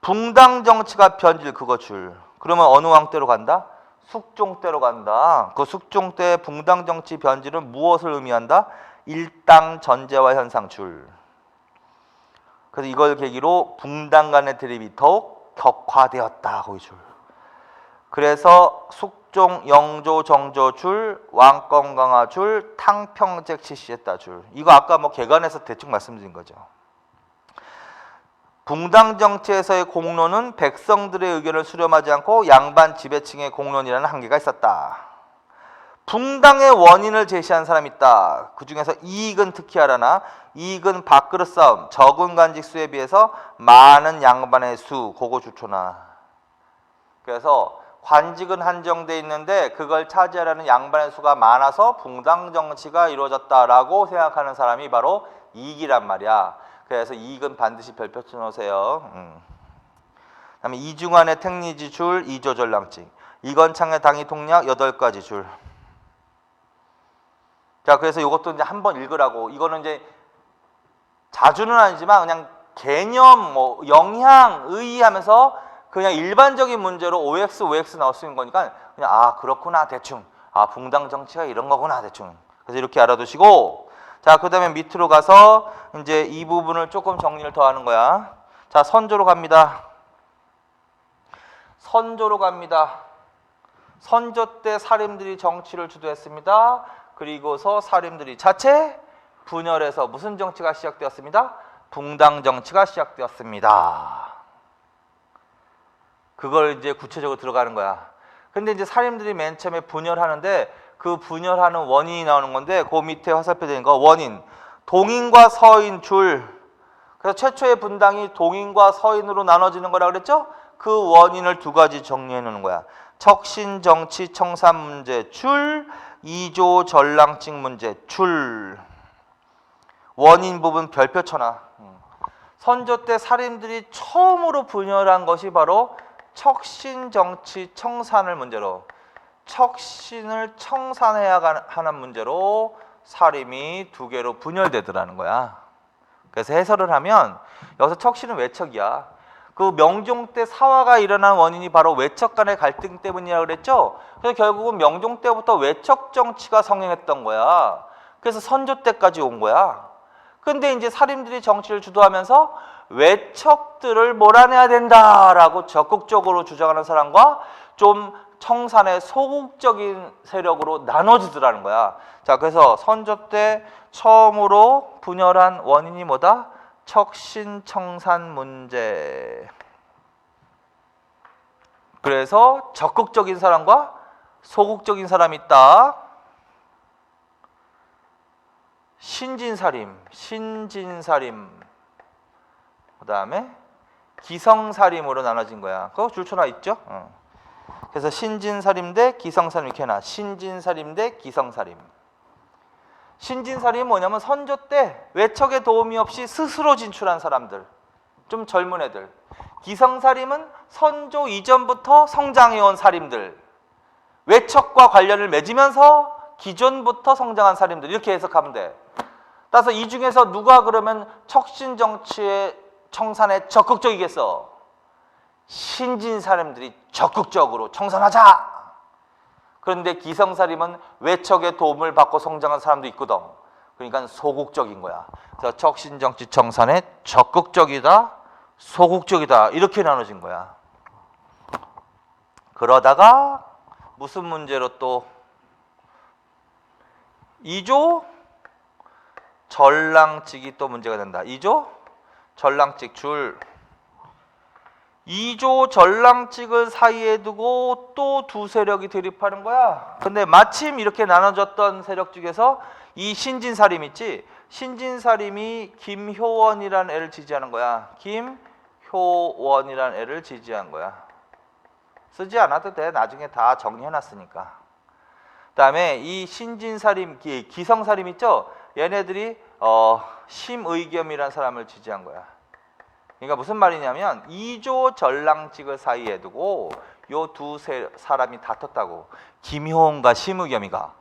붕당 정치가 변질 그거 줄. 그러면 어느 왕 때로 간다? 숙종 때로 간다. 그 숙종 때 붕당 정치 변질은 무엇을 의미한다? 일당 전제와 현상 줄. 그래서 이걸 계기로 붕당 간의 대립이 더욱 격화되었다. 거기 줄. 그래서 숙종, 영조, 정조 줄, 왕권 강화 줄, 탕평책 실시했다 줄. 이거 아까 뭐 개관에서 대충 말씀드린 거죠. 붕당 정치에서의 공론은 백성들의 의견을 수렴하지 않고 양반 지배층의 공론이라는 한계가 있었다. 붕당의 원인을 제시한 사람이 있다. 그 중에서 이익은 특히 하라나 이익은 밥그릇 싸움, 적은 관직 수에 비해서 많은 양반의 수, 그거 주초나. 그래서 관직은 한정돼 있는데 그걸 차지하려는 양반의 수가 많아서 붕당 정치가 이루어졌다라고 생각하는 사람이 바로 이익이란 말이야. 그래서 이익은 반드시 별표 쳐놓으세요. 그다음에 이중환의 택리지 줄, 2조 전랑직. 이건창의 당의 통략 8가지 줄. 자, 그래서 이것도 이제 한번 읽으라고. 이거는 이제 자주는 아니지만 그냥 개념, 뭐 영향, 의의하면서 그냥 일반적인 문제로 OX 나올 수 있는 거니까 그냥 아 그렇구나 대충. 아 붕당 정치가 이런 거구나 대충. 그래서 이렇게 알아두시고. 자, 그 다음에 밑으로 가서 이제 이 부분을 조금 정리를 더 하는 거야. 자, 선조로 갑니다. 선조로 갑니다. 선조 때 사림들이 정치를 주도했습니다. 그리고서 사림들이 자체 분열해서 무슨 정치가 시작되었습니다? 붕당 정치가 시작되었습니다. 그걸 이제 구체적으로 들어가는 거야. 근데 이제 살인들이 맨 처음에 분열하는데 그 분열하는 원인이 나오는 건데 그 밑에 화살표 되는 거 원인. 동인과 서인 줄. 그래서 최초의 분당이 동인과 서인으로 나눠지는 거라 그랬죠? 그 원인을 두 가지 정리해 놓는 거야. 척신 정치 청산 문제 줄, 이조 전랑직 문제 줄. 원인 부분 별표 쳐놔. 선조 때 살인들이 처음으로 분열한 것이 바로 척신 정치 청산을 문제로, 척신을 청산해야 하는 문제로 살인이 두 개로 분열되더라는 거야. 그래서 해설을 하면 여기서 척신은 외척이야. 그 명종 때 사화가 일어난 원인이 바로 외척 간의 갈등 때문이라고 그랬죠. 그래서 결국은 명종 때부터 외척 정치가 성행했던 거야. 그래서 선조 때까지 온 거야. 근데 이제 살인들이 정치를 주도하면서 외척들을 몰아내야 된다라고 적극적으로 주장하는 사람과 좀 청산의 소극적인 세력으로 나눠지더라는 거야. 자, 그래서 선조 때 처음으로 분열한 원인이 뭐다? 척신청산 문제. 그래서 적극적인 사람과 소극적인 사람이 있다. 신진살임, 그 다음에 기성살임으로 나눠진 거야. 그거 줄쳐놔 있죠? 그래서 신진살임 대 기성살임 이렇게 해놔. 신진살임 대 기성살임. 신진살임이 뭐냐면 선조 때 외척의 도움이 없이 스스로 진출한 사람들, 좀 젊은 애들. 기성살임은 선조 이전부터 성장해온 살임들, 외척과 관련을 맺으면서 기존부터 성장한 살임들, 이렇게 해석하면 돼. 따라서 이 중에서 누가 그러면 척신 정치의 청산에 적극적이겠어? 신진살임들이 적극적으로 청산하자. 그런데 기성살임은 외척의 도움을 받고 성장한 사람도 있거든. 그러니까 소극적인 거야. 그래서 척신 정치 청산에 적극적이다, 소극적이다 이렇게 나눠진 거야. 그러다가 무슨 문제로 또 2조 전랑직이 또 문제가 된다. 2조 전랑직 줄. 2조 전랑직을 사이에 두고 또 두 세력이 대립하는 거야. 근데 마침 이렇게 나눠졌던 세력 중에서 이 신진살임 있지? 신진살임이 김효원이라는 애를 지지하는 거야. 김효원이라는 애를 지지한 거야. 쓰지 않아도 돼. 나중에 다 정리해놨으니까. 그 다음에 이 신진살임, 기성살임 있죠? 얘네들이 심의겸이라는 사람을 지지한 거야. 그러니까 무슨 말이냐면 2조 전랑직을 사이에 두고 요 두 사람이 다퉜다고. 김효원과 심의겸이가.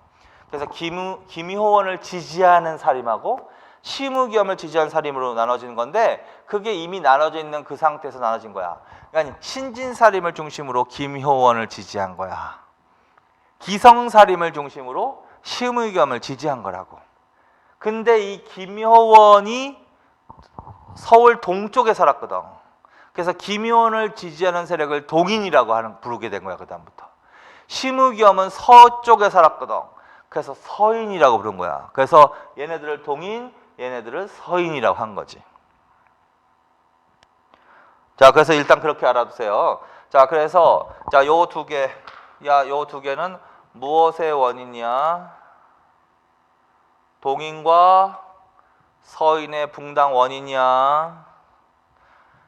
그래서 김효원을 지지하는 살임하고 심의겸을 지지하는 살임으로 나눠지는 건데 그게 이미 나눠져 있는 그 상태에서 나눠진 거야. 그러니까 신진살임을 중심으로 김효원을 지지한 거야. 기성살임을 중심으로 심의겸을 지지한 거라고. 근데 이 김효원이 서울 동쪽에 살았거든. 그래서 김효원을 지지하는 세력을 동인이라고 부르게 된 거야. 그 다음부터. 심의겸은 서쪽에 살았거든. 그래서 서인이라고 부른 거야. 그래서 얘네들을 동인, 얘네들을 서인이라고 한 거지. 자, 그래서 일단 그렇게 알아두세요. 자, 그래서 요 두 개, 요 두 개는 무엇의 원인이야? 동인과 서인의 붕당 원인이야.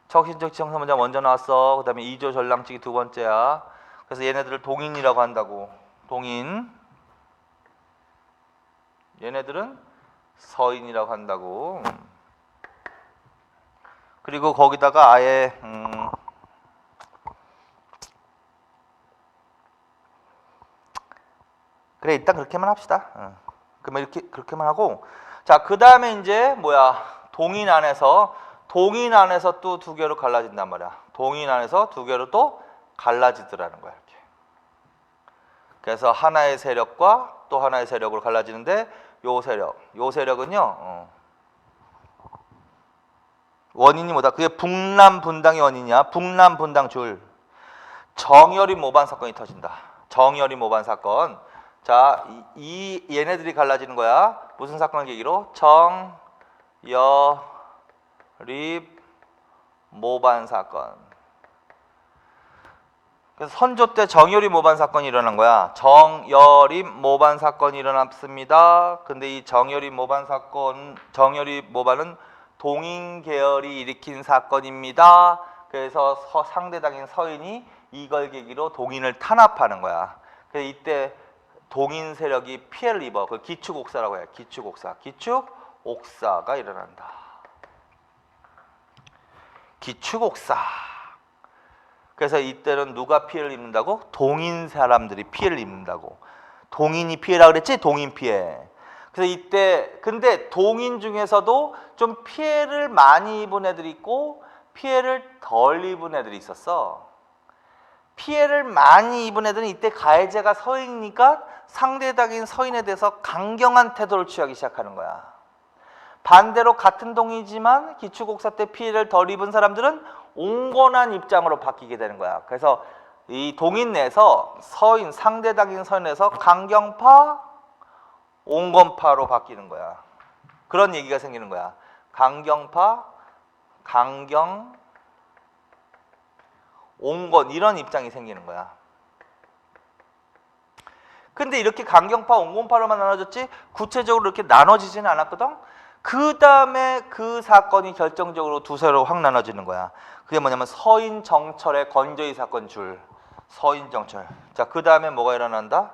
척신적 청산 문제 먼저 나왔어. 그 다음에 2조 전랑직이 두 번째야. 그래서 얘네들을 동인이라고 한다고. 동인. 얘네들은 서인이라고 한다고. 그리고 거기다가 아예 그래 일단 그렇게만 합시다. 그러면 이렇게 그렇게만 하고 자 그 다음에 이제 뭐야 동인 안에서 또 두 개로 갈라진단 말이야. 동인 안에서 두 개로 또 갈라지더라는 거야. 이렇게. 그래서 하나의 세력과 또 하나의 세력으로 갈라지는데 요 세력은요. 원인이 뭐다? 그게 북남 분당의 원인이야. 북남 분당 줄. 정열이 모반 사건이 터진다. 정열이 모반 사건. 자, 얘네들이 갈라지는 거야. 무슨 사건을 계기로? 정열입 모반 사건. 그래서 선조 때 정여림 모반 사건이 일어난 거야. 정여림 모반 사건이 일어났습니다. 근데 이 정여림 모반은 동인 계열이 일으킨 사건입니다. 그래서 상대당인 서인이 이걸 계기로 동인을 탄압하는 거야. 그래서 이때 동인 세력이 피해를 입어. 그 기축옥사라고 해요. 기축옥사가 일어난다. 기축옥사. 그래서 이때는 누가 피해를 입는다고? 동인 사람들이 피해를 입는다고. 동인이 피해라 그랬지? 동인 피해. 그래서 이때 근데 동인 중에서도 좀 피해를 많이 입은 애들이 있고 피해를 덜 입은 애들이 있었어. 피해를 많이 입은 애들은 이때 가해자가 서인이니까 상대당인 서인에 대해서 강경한 태도를 취하기 시작하는 거야. 반대로 같은 동이지만 기축옥사 때 피해를 덜 입은 사람들은 온건한 입장으로 바뀌게 되는 거야. 그래서 이 동인 내에서 서인, 상대당인 서인에서 강경파, 온건파로 바뀌는 거야. 그런 얘기가 생기는 거야. 강경파, 온건 이런 입장이 생기는 거야. 근데 이렇게 강경파, 온건파로만 나눠졌지 구체적으로 이렇게 나눠지지는 않았거든. 그 다음에 그 사건이 결정적으로 두세로 확 나눠지는 거야. 그게 뭐냐면 서인정철의 건조의 사건 줄. 서인정철. 자, 그 다음에 뭐가 일어난다?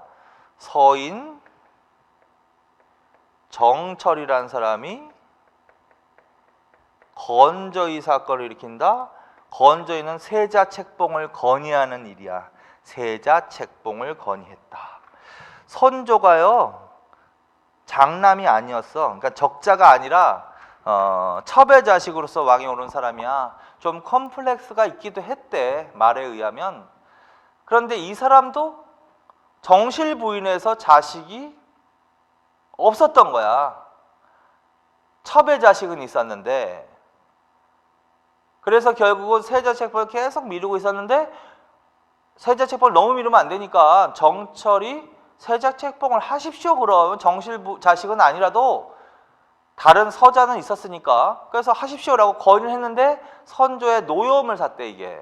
서인정철이라는 사람이 건조의 사건을 일으킨다. 건조의는 세자책봉을 건의하는 일이야. 세자책봉을 건의했다. 선조가요 장남이 아니었어. 그러니까 적자가 아니라 첩의 자식으로서 왕에 오른 사람이야. 좀 컴플렉스가 있기도 했대, 말에 의하면. 그런데 이 사람도 정실 부인에서 자식이 없었던 거야. 첩의 자식은 있었는데, 그래서 결국은 세자책봉을 계속 미루고 있었는데 세자책봉을 너무 미루면 안 되니까 정철이 세자책봉을 하십시오. 그럼 정실 자식은 아니라도 다른 서자는 있었으니까 그래서 하십시오라고 건의를 했는데 선조의 노여움을 샀대 이게.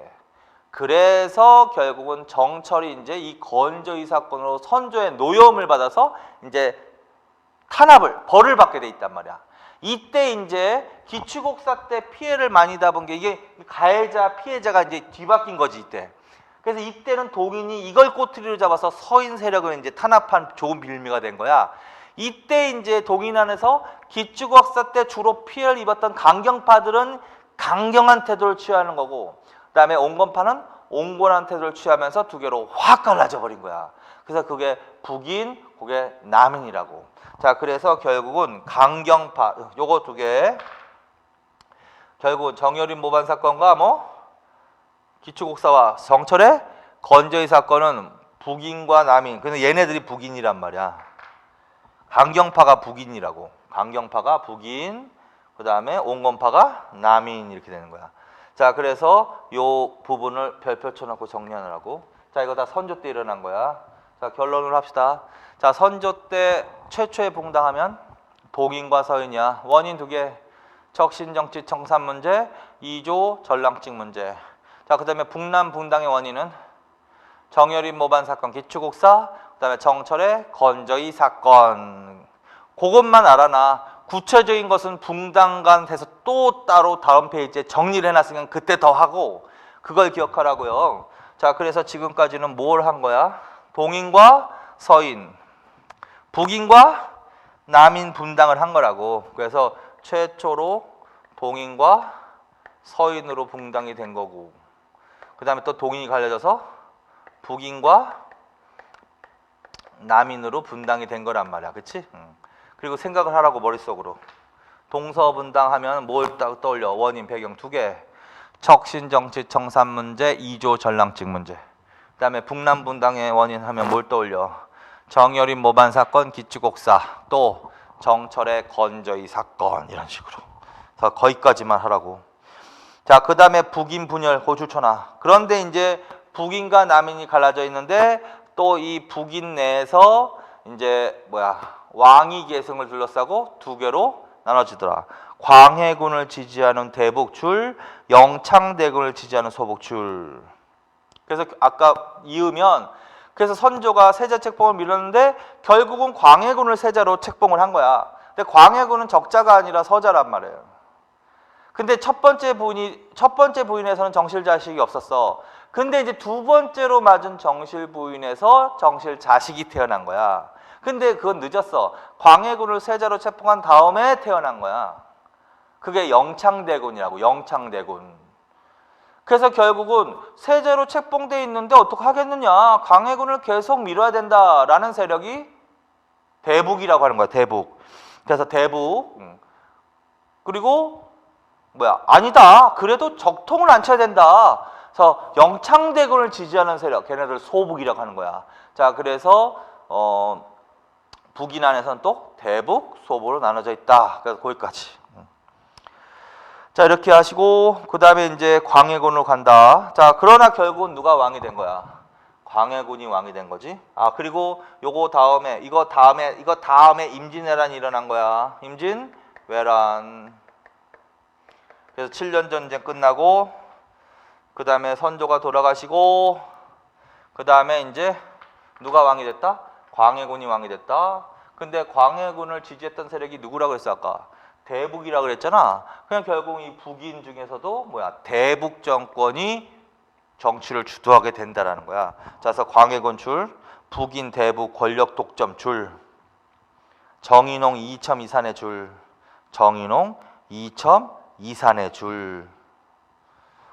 그래서 결국은 정철이 이제 이 건조의 사건으로 선조의 노여움을 받아서 이제 벌을 받게 돼 있단 말이야. 이때 이제 기축옥사 때 피해를 많이 입은 게 이게 가해자 피해자가 이제 뒤바뀐 거지 이때. 그래서 이때는 동인이 이걸 꼬투리로 잡아서 서인 세력을 이제 탄압한 좋은 빌미가 된 거야. 이때 이제 동인 안에서 기축옥사 때 주로 피해를 입었던 강경파들은 강경한 태도를 취하는 거고, 그다음에 온건파는 온건한 태도를 취하면서 두 개로 확 갈라져 버린 거야. 그래서 그게 북인, 그게 남인이라고. 자, 그래서 결국은 강경파 요거 두 개. 결국은 정여림 모반 사건과 기축옥사와 정철의 건조의 사건은 북인과 남인. 근데 얘네들이 북인이란 말이야. 강경파가 북인이라고. 강경파가 북인, 그 다음에 온건파가 남인 이렇게 되는 거야. 자, 그래서 요 부분을 별표 쳐놓고 정리하느라고. 자, 이거 다 선조 때 일어난 거야. 자, 결론을 합시다. 자, 선조 때 최초의 붕당하면 동인과 서인이야. 원인 두 개. 적신정치 청산 문제, 2조 전랑직 문제. 자, 그 다음에 북남 붕당의 원인은 정여림 모반 사건 기축옥사, 그 다음에 정철의 건조의 사건. 그것만 알아놔. 구체적인 것은 붕당간 돼서 또 따로 다음 페이지에 정리를 해놨으니까 그때 더 하고 그걸 기억하라고요. 자, 그래서 지금까지는 뭘 한 거야? 동인과 서인, 북인과 남인 분당을 한 거라고. 그래서 최초로 동인과 서인으로 분당이 된 거고, 그 다음에 또 동인이 갈려져서 북인과 남인으로 분당이 된 거란 말이야. 그치? 그리고 생각을 하라고 머릿속으로. 동서분당하면 뭘 떠올려? 원인, 배경 두 개. 적신정치 청산 문제, 2조 전랑직 문제. 그 다음에 북남분당의 원인 하면 뭘 떠올려? 정여림 모반 사건, 기축옥사, 또 정철의 건조의 사건. 이런 식으로. 자, 거기까지만 하라고. 자, 그 다음에 북인 분열, 고출천하. 그런데 이제 북인과 남인이 갈라져 있는데 또 이 북인 내에서 이제 왕위 계승을 둘러싸고 두 개로 나눠지더라. 광해군을 지지하는 대북줄, 영창대군을 지지하는 소북줄. 그래서 아까 이으면 그래서 선조가 세자 책봉을 밀었는데 결국은 광해군을 세자로 책봉을 한 거야. 근데 광해군은 적자가 아니라 서자란 말이에요. 근데 첫 번째 부인에서는 정실 자식이 없었어. 근데 이제 두 번째로 맞은 정실 부인에서 정실 자식이 태어난 거야. 근데 그건 늦었어. 광해군을 세자로 책봉한 다음에 태어난 거야. 그게 영창대군이라고. 영창대군. 그래서 결국은 세자로 책봉돼 있는데 어떻게 하겠느냐. 광해군을 계속 밀어야 된다라는 세력이 대북이라고 하는 거야. 대북. 그래서 대북. 그리고 아니다. 그래도 적통을 안 쳐야 된다. 그래서 영창대군을 지지하는 세력, 걔네들 소북이라고 하는 거야. 자, 그래서 북인 안에서는 또 대북, 소북으로 나눠져 있다. 그래서 거기까지. 자, 이렇게 하시고 그 다음에 이제 광해군으로 간다. 자, 그러나 결국은 누가 왕이 된 거야? 광해군이 왕이 된 거지. 아, 그리고 이거 다음에 임진왜란이 일어난 거야. 임진왜란. 그래서 7년 전쟁 끝나고 그 다음에 선조가 돌아가시고 그 다음에 이제 누가 왕이 됐다? 광해군이 왕이 됐다. 근데 광해군을 지지했던 세력이 누구라고 그랬어 아까? 대북이라고 그랬잖아. 그냥 결국 이 북인 중에서도 대북 정권이 정치를 주도하게 된다라는 거야. 자, 그래서 광해군 줄, 북인 대북 권력 독점 줄, 정인홍 이첨 이산의 줄, 정인홍 이첨 이산의 줄.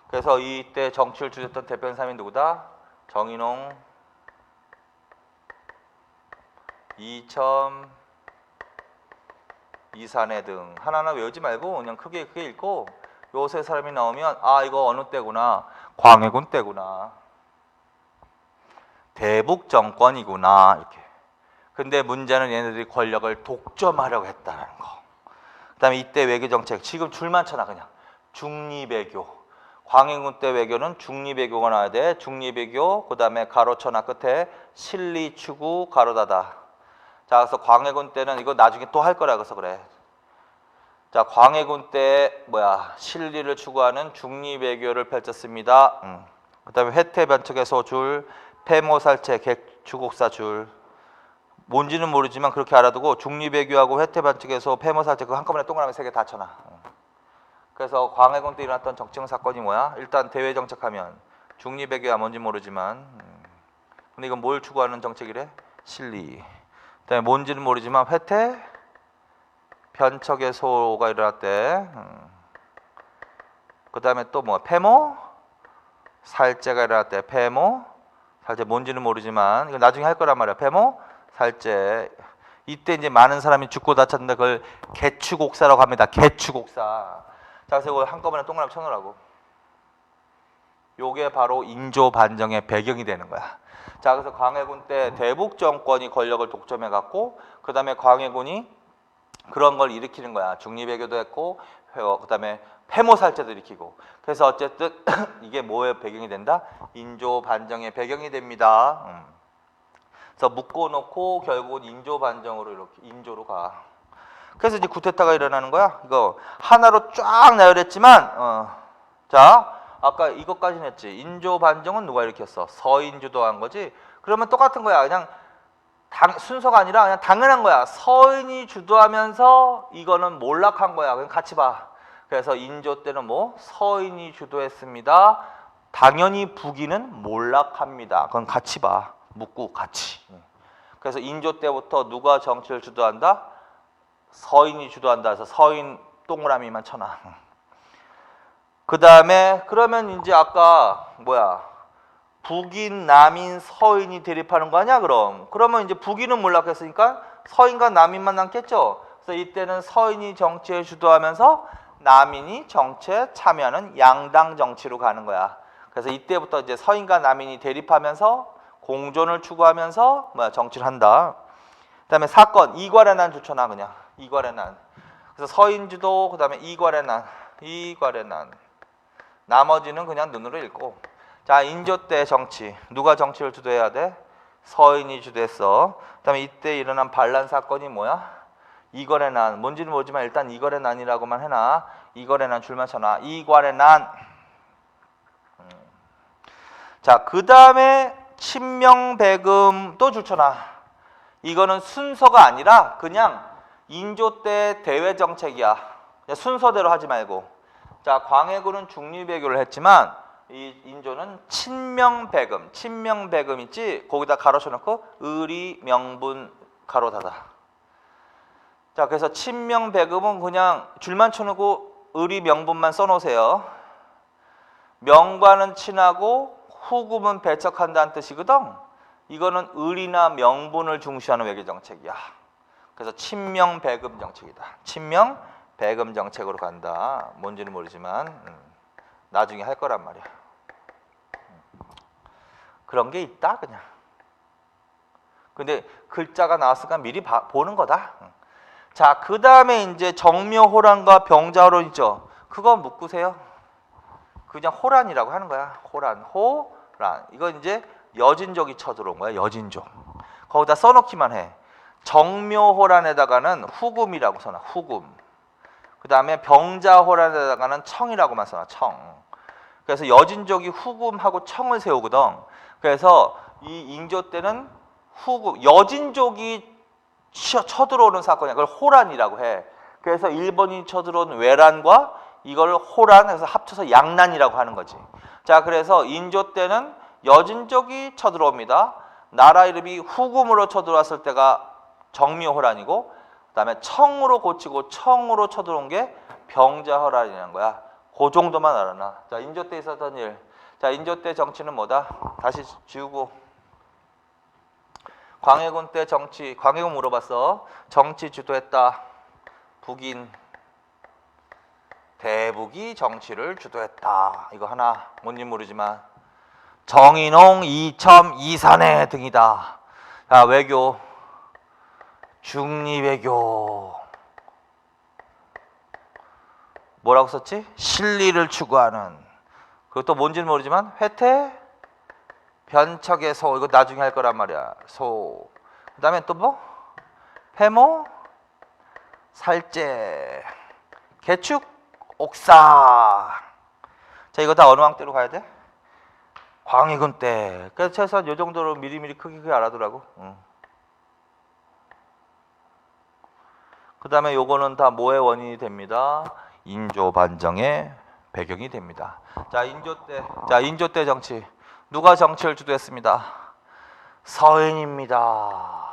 그래서 이때 정치를 주도했던 대표 사람이 누구다? 정인홍, 이첨, 이산해 등. 하나하나 외우지 말고 그냥 크게 읽고 요 세 사람이 나오면 아, 이거 어느 때구나. 광해군 때구나. 대북 정권이구나. 이렇게. 근데 문제는 얘네들이 권력을 독점하려고 했다는 거. 그 다음에 이때 외교정책 지금 줄만 쳐놔 그냥. 중리외교. 광해군 때 외교는 중리외교가 나와야 돼. 중리외교. 그 다음에 가로 쳐놔 끝에 실리추구 가로 닫아. 자, 그래서 광해군 때는 이거 나중에 또 할 거라 그래서 그래. 자, 광해군 때 실리를 추구하는 중리외교를 펼쳤습니다. 그 다음에 혜태변척에서 줄, 폐모살체, 객추국사 줄. 뭔지는 모르지만 그렇게 알아두고 중리외교하고 혜태변척에서 폐모살체 그거 한꺼번에 동그라미 3개 다 쳐놔. 그래서 광해군 때 일어났던 정치적 사건이 뭐야? 일단 대외정책하면 중리외교야 뭔지 모르지만 근데 이건 뭘 추구하는 정책이래? 실리. 그다음에 뭔지는 모르지만 혜태 변척의 소가 일어났대. 그다음에 또 폐모 살제가 일어났대. 폐모 살제 뭔지는 모르지만 이거 나중에 할 거란 말이야. 폐모 살제. 이때 이제 많은 사람이 죽고 다쳤는데 그걸 개추곡사라고 합니다. 개추곡사. 자, 그래서 이거 한꺼번에 동그라미 쳐놓으라고. 요게 바로 인조 반정의 배경이 되는 거야. 자, 그래서 광해군 때 대북 정권이 권력을 독점해 갖고 그 다음에 광해군이 그런 걸 일으키는 거야. 중리외교도 했고 그 다음에 폐모살제도 일으키고. 그래서 어쨌든 이게 뭐의 배경이 된다? 인조 반정의 배경이 됩니다. 그래서 묶어놓고 결국은 인조 반정으로 이렇게 인조로 가. 그래서 이제 쿠데타가 일어나는 거야. 이거 하나로 쫙 나열했지만 자, 아까 이것까지는 했지. 인조 반정은 누가 일으켰어? 서인주도 한 거지. 그러면 똑같은 거야. 그냥 순서가 아니라 그냥 당연한 거야. 서인이 주도하면서 이거는 몰락한 거야. 그냥 같이 봐. 그래서 인조 때는 서인이 주도했습니다. 당연히 북인은 몰락합니다. 그건 같이 봐. 묻고 같이. 그래서 인조 때부터 누가 정치를 주도한다? 서인이 주도한다 해서 서인 동그라미만 쳐놔. 그 다음에 그러면 이제 아까 북인, 남인, 서인이 대립하는 거 아니야 그럼? 그러면 이제 북인은 몰락했으니까 서인과 남인만 남겠죠. 그래서 이때는 서인이 정치에 주도하면서 남인이 정치에 참여하는 양당 정치로 가는 거야. 그래서 이때부터 이제 서인과 남인이 대립하면서 공존을 추구하면서 정치를 한다. 그다음에 사건 이괄의 난 좋잖아 그냥 이괄의 난. 그래서 서인주도 그다음에 이괄의 난. 나머지는 그냥 눈으로 읽고. 자, 인조 때 정치 누가 정치를 주도해야 돼? 서인이 주도했어. 그다음에 이때 일어난 반란 사건이 뭐야? 이괄의 난. 뭔지는 모르지만 일단 이괄의 난이라고만 해놔. 이괄의 난 줄만 쳐놔. 이괄의 난. 자, 그 다음에 친명배금도 좋잖아. 이거는 순서가 아니라 그냥 인조 때 대외 정책이야. 순서대로 하지 말고. 자, 광해군은 중립외교를 했지만 이 인조는 친명배금, 친명배금 있지? 거기다 가로 쳐놓고 의리 명분 가로 닫아. 자, 그래서 친명배금은 그냥 줄만 쳐놓고 의리 명분만 써놓으세요. 명과는 친하고 후금은 배척한다는 뜻이거든. 이거는 의리나 명분을 중시하는 외교 정책이야. 그래서 친명배금 정책이다. 친명배금 정책으로 간다. 뭔지는 모르지만 나중에 할 거란 말이야. 그런 게 있다 그냥. 근데 글자가 나왔으니까 미리 보는 거다. 자, 그 다음에 이제 정묘호란과 병자호란 있죠. 그거 묶으세요. 그냥 호란이라고 하는 거야. 호란. 이거 이제 여진족이 쳐들어온 거야. 여진족. 거기다 써놓기만 해. 정묘호란에다가는 후금이라고 써놔. 후금. 그 다음에 병자호란에다가는 청이라고만 써놔. 청. 그래서 여진족이 후금하고 청을 세우거든. 그래서 이 인조 때는 후금, 여진족이 쳐들어오는 사건이야. 그걸 호란이라고 해. 그래서 일본인이 쳐들어온 외란과 이걸 호란해서 합쳐서 양난이라고 하는 거지. 자, 그래서 인조 때는 여진족이 쳐들어옵니다. 나라 이름이 후금으로 쳐들어왔을 때가 정묘호란이고, 그다음에 청으로 고치고 청으로 쳐들어온 게 병자호란이라는 거야. 그 정도만 알아놔. 자, 인조 때 있었던 일. 자, 인조 때 정치는 뭐다? 다시 지우고. 광해군 때 정치. 광해군 물어봤어. 정치 주도했다. 북인. 대북이 정치를 주도했다. 이거 하나 뭔지 모르지만 정인홍, 이첨, 이산해 등이다. 자, 외교. 중리외교. 뭐라고 썼지? 실리를 추구하는. 그것도 뭔지는 모르지만 회태, 변척의 소. 이거 나중에 할 거란 말이야. 소. 그 다음에 또 뭐? 폐모, 살제, 개축, 옥사. 자, 이거 다 어느 왕 때로 가야 돼? 광해군 때. 그래서 최소한 요 정도로 미리미리 크게 알아두라고. 그 다음에 요거는 다 뭐의 원인이 됩니다? 인조 반정의 배경이 됩니다. 자, 인조 때 정치. 누가 정치를 주도했습니다? 서인입니다.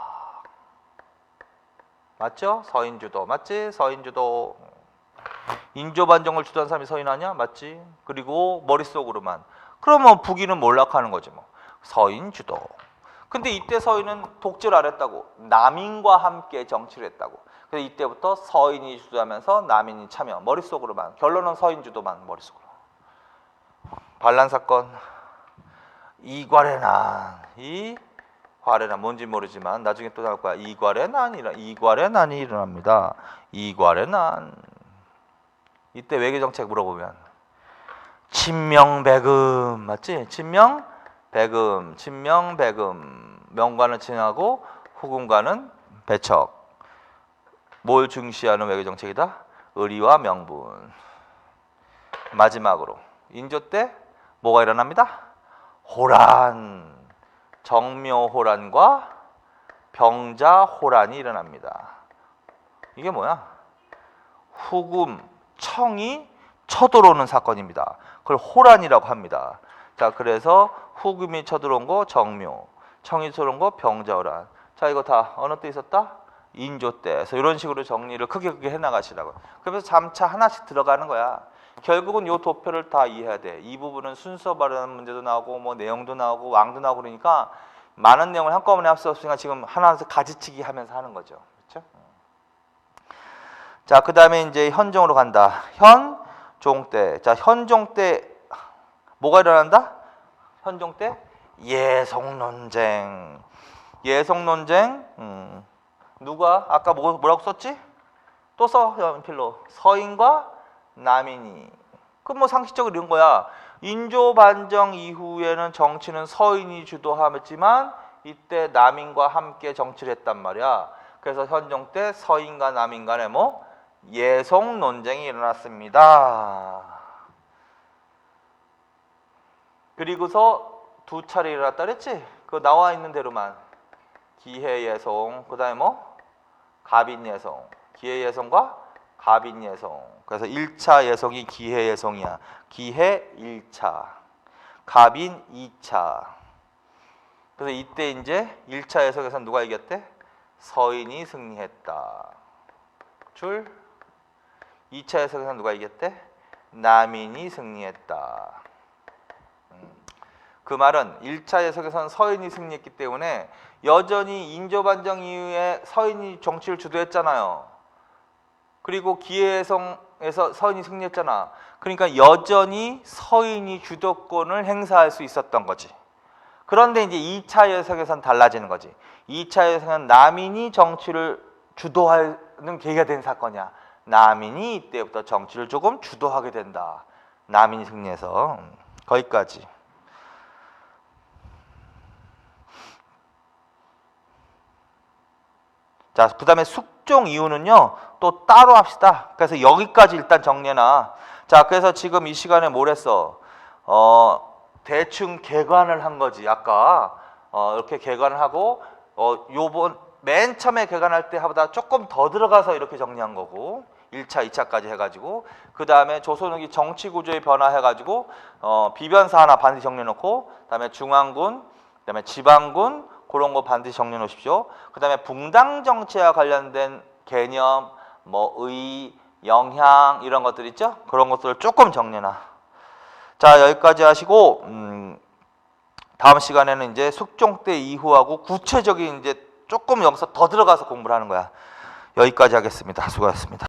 맞죠? 서인주도. 맞지? 서인주도. 인조 반정을 주도한 사람이 서인 아니야? 맞지? 그리고 머릿속으로만. 그러면 북인은 몰락하는 거지 뭐. 서인주도. 근데 이때 서인은 독재를 안 했다고. 남인과 함께 정치를 했다고. 그래서 이때부터 서인이 주도하면서 남인이 참여. 머릿속으로만. 결론은 서인주도만 머릿속으로. 반란 사건. 이괄의 난. 이괄의 난 뭔지 모르지만 나중에 또 나올 거야. 이괄의 난이 일어납니다. 이괄의 난. 이때 외교 정책 물어보면 친명배금 맞지? 친명배금. 명과는 친하고 후금과는 배척. 뭘 중시하는 외교 정책이다? 의리와 명분. 마지막으로 인조 때 뭐가 일어납니다? 호란. 정묘호란과 병자호란이 일어납니다. 이게 뭐야? 후금, 청이 쳐들어오는 사건입니다. 그걸 호란이라고 합니다. 자, 그래서 후금이 쳐들어온 거 정묘, 청이 쳐들어온 거 병자호란. 자, 이거 다 어느 때 있었다? 인조 때. 그래서 이런 식으로 정리를 크게 해나가시라고. 그래서 잠차 하나씩 들어가는 거야. 결국은 요 도표를 다 이해해야 돼. 이 부분은 순서 발음 문제도 나오고 뭐 내용도 나오고 왕도 나오고 그러니까 많은 내용을 한꺼번에 할 수 없으니까 지금 하나씩 가지치기 하면서 하는 거죠. 그렇죠? 자, 그 다음에 이제 현종으로 간다. 현종 때. 자, 현종 때 뭐가 일어난다? 현종 때 예성논쟁. 예성논쟁. 누가 아까 뭐라고 썼지? 또 써 연필로. 서인과 남인이. 그 뭐 상식적으로 이런 거야. 인조 반정 이후에는 정치는 서인이 주도하였지만 이때 남인과 함께 정치를 했단 말이야. 그래서 현종 때 서인과 남인 간에 뭐 예성 논쟁이 일어났습니다. 그리고서 두 차례 일어났다 그랬지? 그거 나와 있는 대로만. 기해예송, 그 다음에 뭐? 갑인예송. 기해예송과 갑인예송. 그래서 1차 예송이 기해예송이야. 기해 1차, 갑인 2차. 그래서 이때 이제 1차 예송에서 누가 이겼대? 서인이 승리했다. 줄. 2차 예송에서 누가 이겼대? 남인이 승리했다. 그 말은 1차 예석에서는 서인이 승리했기 때문에 여전히 인조반정 이후에 서인이 정치를 주도했잖아요. 그리고 기해예송에서 서인이 승리했잖아. 그러니까 여전히 서인이 주도권을 행사할 수 있었던 거지. 그런데 이제 2차 예석에서는 달라지는 거지. 2차 예석은 남인이 정치를 주도하는 계기가 된 사건이야. 남인이 이때부터 정치를 조금 주도하게 된다. 남인이 승리해서. 거기까지. 자, 그 다음에 숙종 이유는요, 또 따로 합시다. 그래서 여기까지 일단 정리해놔. 자, 그래서 지금 이 시간에 뭘 했어? 대충 개관을 한 거지. 아까 이렇게 개관을 하고 요번 맨 처음에 개관할 때 하보다 조금 더 들어가서 이렇게 정리한 거고, 1차, 2차까지 해가지고, 그 다음에 조선 후기 정치 구조의 변화 해가지고 비변사 하나 반드시 정리해놓고, 그 다음에 중앙군, 그 다음에 지방군, 그런 거 반드시 정리해 놓으십시오. 그 다음에 붕당 정치와 관련된 개념, 뭐 의, 영향 이런 것들 있죠? 그런 것들을 조금 정리해놔. 자, 여기까지 하시고 다음 시간에는 이제 숙종 때 이후하고 구체적인 이제 조금 여기서 더 들어가서 공부를 하는 거야. 여기까지 하겠습니다. 수고하셨습니다.